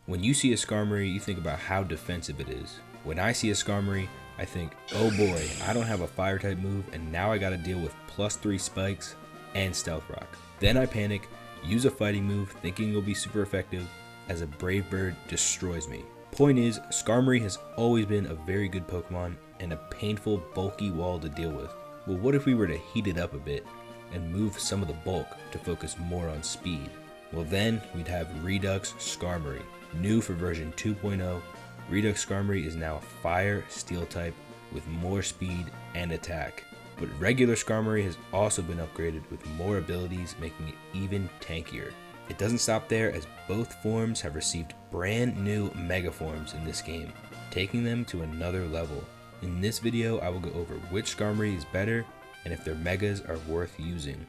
When you see a Skarmory, you think about how defensive it is. When I see a Skarmory, I think, oh boy, I don't have a fire type move and now I gotta deal with +3 spikes and Stealth Rock. Then I panic, use a fighting move thinking it'll be super effective as a Brave Bird destroys me. Point is, Skarmory has always been a very good Pokemon and a painful, bulky wall to deal with. Well, what if we were to heat it up a bit and move some of the bulk to focus more on speed? Well, then we'd have Redux Skarmory. New for version 2.0, Redux Skarmory is now a fire steel type with more speed and attack. But regular Skarmory has also been upgraded with more abilities, making it even tankier. It doesn't stop there, as both forms have received brand new Mega Forms in this game, taking them to another level. In this video, I will go over which Skarmory is better and if their Megas are worth using.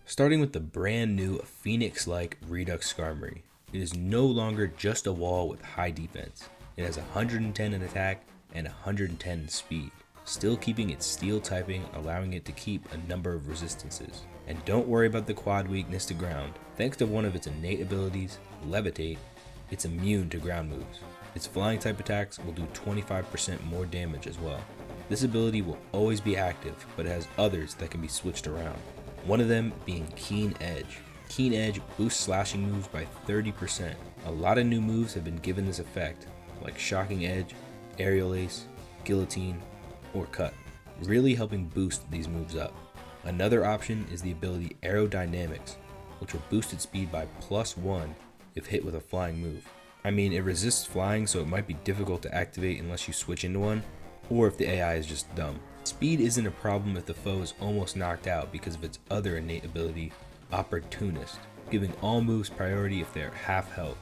Starting with the brand new Phoenix-like Redux Skarmory. It is no longer just a wall with high defense. It has 110 in attack and 110 in speed, still keeping its steel typing, allowing it to keep a number of resistances. And don't worry about the quad weakness to ground. Thanks to one of its innate abilities, Levitate, it's immune to ground moves. Its flying type attacks will do 25% more damage as well. This ability will always be active, but it has others that can be switched around. One of them being Keen Edge. Keen Edge boosts slashing moves by 30%. A lot of new moves have been given this effect, like Shocking Edge, Aerial Ace, Guillotine, or Cut, really helping boost these moves up. Another option is the ability Aerodynamics, which will boost its speed by +1 if hit with a flying move. I mean, it resists flying, so it might be difficult to activate unless you switch into one, or if the AI is just dumb. Speed isn't a problem if the foe is almost knocked out because of its other innate ability, Opportunist, giving all moves priority if they are half health,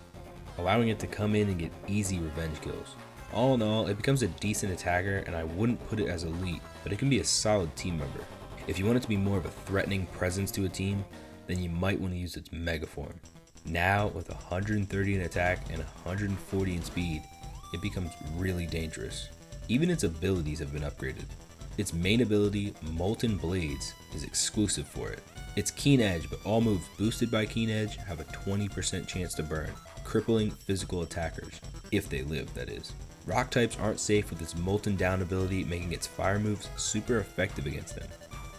allowing it to come in and get easy revenge kills. All in all, it becomes a decent attacker, and I wouldn't put it as elite, but it can be a solid team member. If you want it to be more of a threatening presence to a team, then you might want to use its Mega Form. Now, with 130 in attack and 140 in speed, it becomes really dangerous. Even its abilities have been upgraded. Its main ability, Molten Blades, is exclusive for it. It's Keen Edge, but all moves boosted by Keen Edge have a 20% chance to burn, crippling physical attackers, if they live, that is. Rock types aren't safe with its Molten Down ability, making its fire moves super effective against them.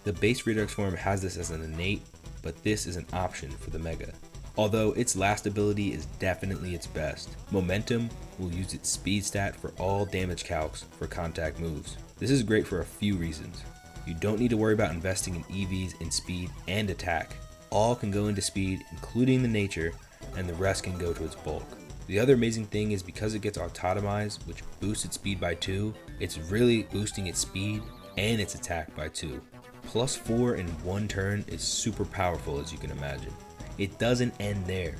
The base Redux form has this as an innate, but this is an option for the Mega. Although its last ability is definitely its best. Momentum will use its speed stat for all damage calcs for contact moves. This is great for a few reasons. You don't need to worry about investing in EVs in speed and attack. All can go into speed, including the nature, and the rest can go to its bulk. The other amazing thing is because it gets autotomized, which boosts its speed by 2, it's really boosting its speed and its attack by 2. +4 in one turn is super powerful, as you can imagine. It doesn't end there.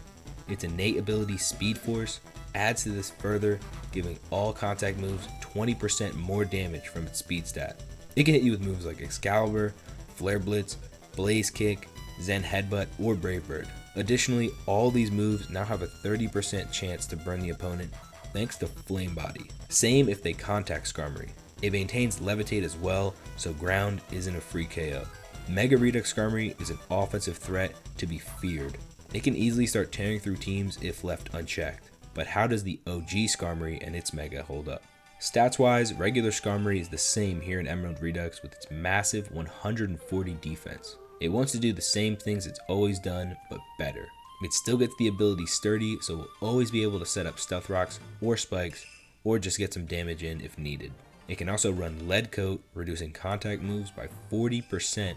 Its innate ability Speed Force adds to this further, giving all contact moves 20% more damage from its speed stat. It can hit you with moves like Excalibur, Flare Blitz, Blaze Kick, Zen Headbutt, or Brave Bird. Additionally, all these moves now have a 30% chance to burn the opponent thanks to Flame Body. Same if they contact Skarmory. It maintains Levitate as well, so ground isn't a free KO. Mega Redux Skarmory is an offensive threat to be feared. It can easily start tearing through teams if left unchecked. But how does the OG Skarmory and its Mega hold up? Stats wise, regular Skarmory is the same here in Emerald Redux with its massive 140 defense. It wants to do the same things it's always done, but better. It still gets the ability Sturdy, so will always be able to set up Stealth Rocks or Spikes, or just get some damage in if needed. It can also run Lead Coat, reducing contact moves by 40%,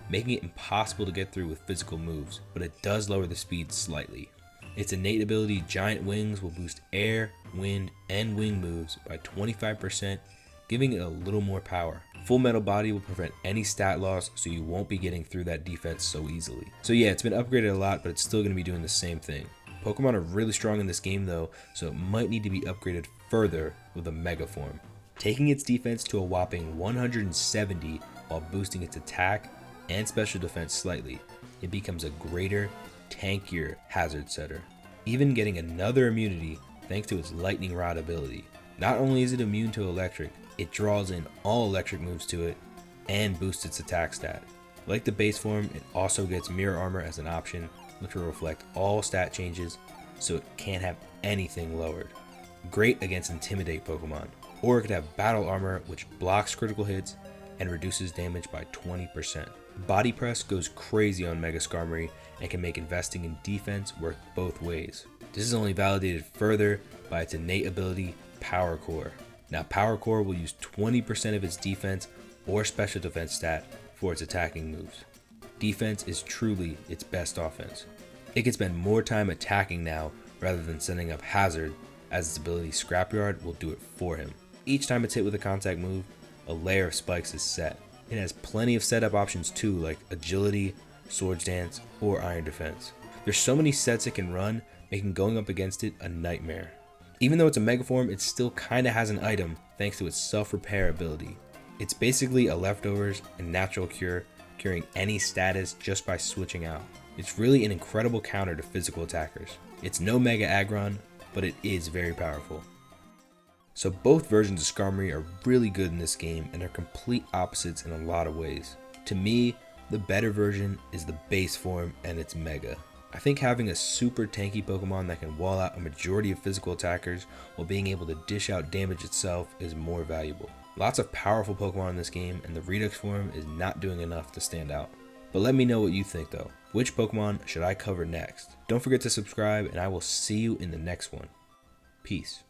making it impossible to get through with physical moves, but it does lower the speed slightly. Its innate ability Giant Wings will boost air, wind, and wing moves by 25%, giving it a little more power. Full Metal Body will prevent any stat loss, so you won't be getting through that defense so easily. So yeah, it's been upgraded a lot, but it's still going to be doing the same thing. Pokemon are really strong in this game though, so it might need to be upgraded further with a Mega Form. Taking its defense to a whopping 170 while boosting its attack and special defense slightly, it becomes a greater, tankier hazard setter. Even getting another immunity thanks to its Lightning Rod ability. Not only is it immune to electric, it draws in all electric moves to it and boosts its attack stat. Like the base form, it also gets Mirror Armor as an option, which will reflect all stat changes, so it can't have anything lowered. Great against Intimidate Pokemon. Or it could have Battle Armor, which blocks critical hits and reduces damage by 20%. Body Press goes crazy on Mega Skarmory and can make investing in defense work both ways. This is only validated further by its innate ability, Power Core. Now Power Core will use 20% of its defense or special defense stat for its attacking moves. Defense is truly its best offense. It can spend more time attacking now rather than setting up Hazard, as its ability Scrapyard will do it for him. Each time it's hit with a contact move, a layer of spikes is set. It has plenty of setup options too, like Agility, Swords Dance, or Iron Defense. There's so many sets it can run, making going up against it a nightmare. Even though it's a Mega Form, it still kinda has an item thanks to its self-repair ability. It's basically a Leftovers and Natural Cure, curing any status just by switching out. It's really an incredible counter to physical attackers. It's no Mega Aggron, but it is very powerful. So both versions of Skarmory are really good in this game and are complete opposites in a lot of ways. To me, the better version is the base form and it's Mega. I think having a super tanky Pokemon that can wall out a majority of physical attackers while being able to dish out damage itself is more valuable. Lots of powerful Pokemon in this game, and the Redux form is not doing enough to stand out. But let me know what you think though. Which Pokemon should I cover next? Don't forget to subscribe, and I will see you in the next one. Peace.